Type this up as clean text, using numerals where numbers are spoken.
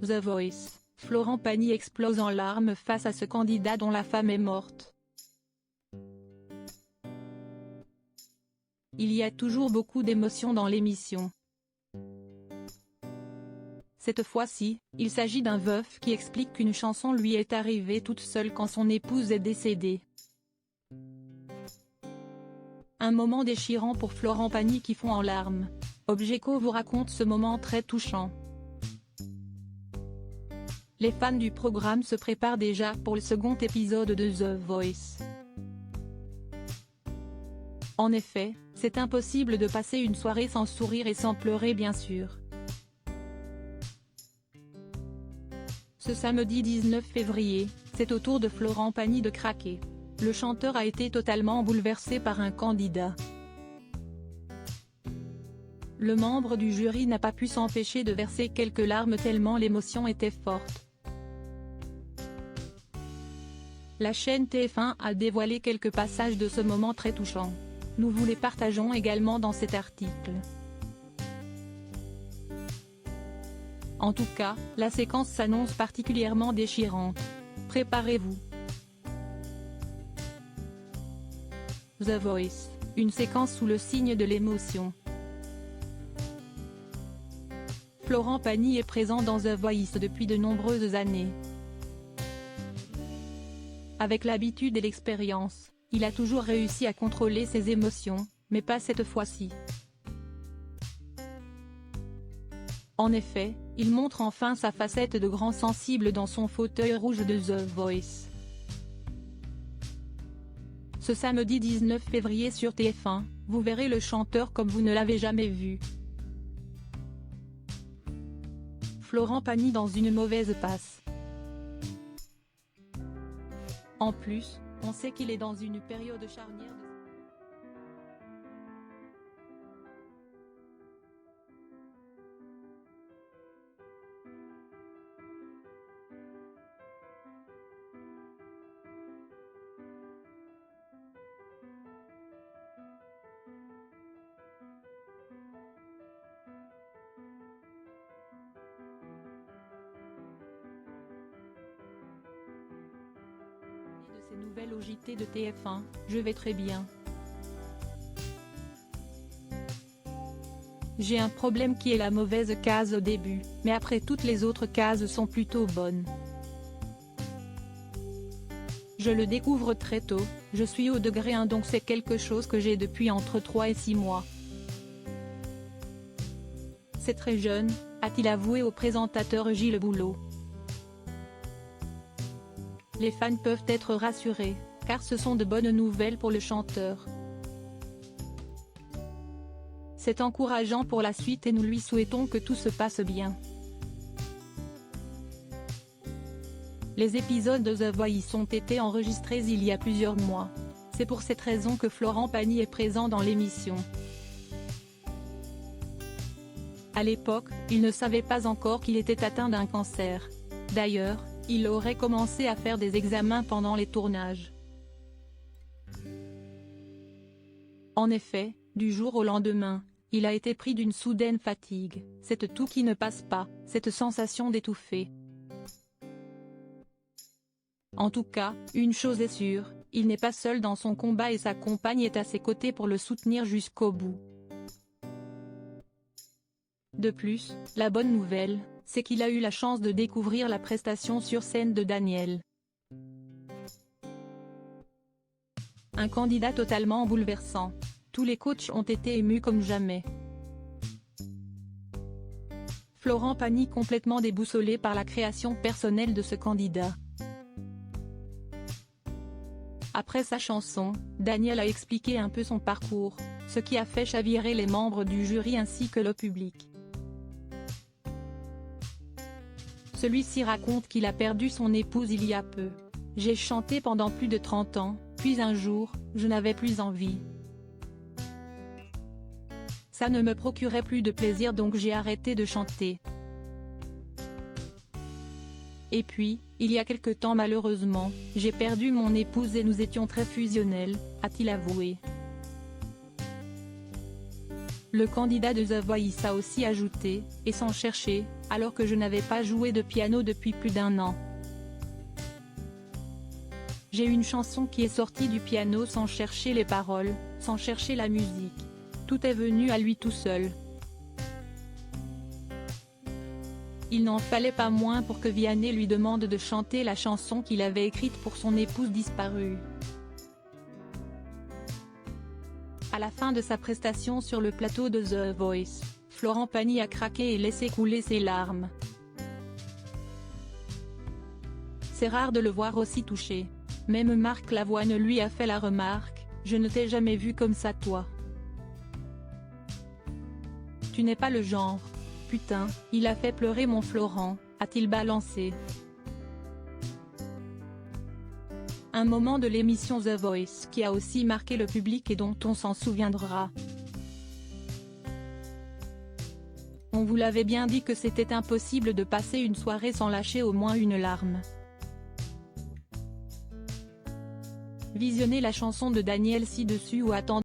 The Voice, Florent Pagny explose en larmes face à ce candidat dont la femme est morte. Il y a toujours beaucoup d'émotions dans l'émission. Cette fois-ci, il s'agit d'un veuf qui explique qu'une chanson lui est arrivée toute seule quand son épouse est décédée. Un moment déchirant pour Florent Pagny qui fond en larmes. Objeco vous raconte ce moment très touchant. Les fans du programme se préparent déjà pour le second épisode de The Voice. En effet, c'est impossible de passer une soirée sans sourire et sans pleurer bien sûr. Ce samedi 19 février, c'est au tour de Florent Pagny de craquer. Le chanteur a été totalement bouleversé par un candidat. Le membre du jury n'a pas pu s'empêcher de verser quelques larmes tellement l'émotion était forte. La chaîne TF1 a dévoilé quelques passages de ce moment très touchant. Nous vous les partageons également dans cet article. En tout cas, la séquence s'annonce particulièrement déchirante. Préparez-vous. The Voice, une séquence sous le signe de l'émotion. Florent Pagny est présent dans The Voice depuis de nombreuses années. Avec l'habitude et l'expérience, il a toujours réussi à contrôler ses émotions, mais pas cette fois-ci. En effet, il montre enfin sa facette de grand sensible dans son fauteuil rouge de The Voice. Ce samedi 19 février sur TF1, vous verrez le chanteur comme vous ne l'avez jamais vu. Florent Pagny dans une mauvaise passe. En plus, on sait qu'il est dans une période charnière de... Ces nouvelles au JT de TF1, je vais très bien. J'ai un problème qui est la mauvaise case au début, mais après toutes les autres cases sont plutôt bonnes. Je le découvre très tôt, je suis au degré 1 donc c'est quelque chose que j'ai depuis entre 3 et 6 mois. C'est très jeune, a-t-il avoué au présentateur Gilles Boulot. Les fans peuvent être rassurés, car ce sont de bonnes nouvelles pour le chanteur. C'est encourageant pour la suite et nous lui souhaitons que tout se passe bien. Les épisodes de The Voice ont été enregistrés il y a plusieurs mois. C'est pour cette raison que Florent Pagny est présent dans l'émission. À l'époque, il ne savait pas encore qu'il était atteint d'un cancer. D'ailleurs, il aurait commencé à faire des examens pendant les tournages. En effet, du jour au lendemain, il a été pris d'une soudaine fatigue, cette toux qui ne passe pas, cette sensation d'étouffer. En tout cas, une chose est sûre, il n'est pas seul dans son combat et sa compagne est à ses côtés pour le soutenir jusqu'au bout. De plus, la bonne nouvelle, c'est qu'il a eu la chance de découvrir la prestation sur scène de Daniel. Un candidat totalement bouleversant. Tous les coachs ont été émus comme jamais. Florent Pagny complètement déboussolé par la création personnelle de ce candidat. Après sa chanson, Daniel a expliqué un peu son parcours, ce qui a fait chavirer les membres du jury ainsi que le public. Celui-ci raconte qu'il a perdu son épouse il y a peu. J'ai chanté pendant plus de 30 ans, puis un jour, je n'avais plus envie. Ça ne me procurait plus de plaisir donc j'ai arrêté de chanter. Et puis, il y a quelque temps malheureusement, j'ai perdu mon épouse et nous étions très fusionnels, a-t-il avoué. Le candidat de The Voice a aussi ajouté, et sans chercher, alors que je n'avais pas joué de piano depuis plus d'1 an. J'ai une chanson qui est sortie du piano sans chercher les paroles, sans chercher la musique. Tout est venu à lui tout seul. Il n'en fallait pas moins pour que Vianney lui demande de chanter la chanson qu'il avait écrite pour son épouse disparue. À la fin de sa prestation sur le plateau de The Voice, Florent Pagny a craqué et laissé couler ses larmes. C'est rare de le voir aussi touché. Même Marc Lavoine lui a fait la remarque, « Je ne t'ai jamais vu comme ça toi. Tu n'es pas le genre. Putain, il a fait pleurer mon Florent », a-t-il balancé. Un moment de l'émission The Voice qui a aussi marqué le public et dont on s'en souviendra. On vous l'avait bien dit que c'était impossible de passer une soirée sans lâcher au moins une larme. Visionnez la chanson de Daniel ci-dessus ou attendez.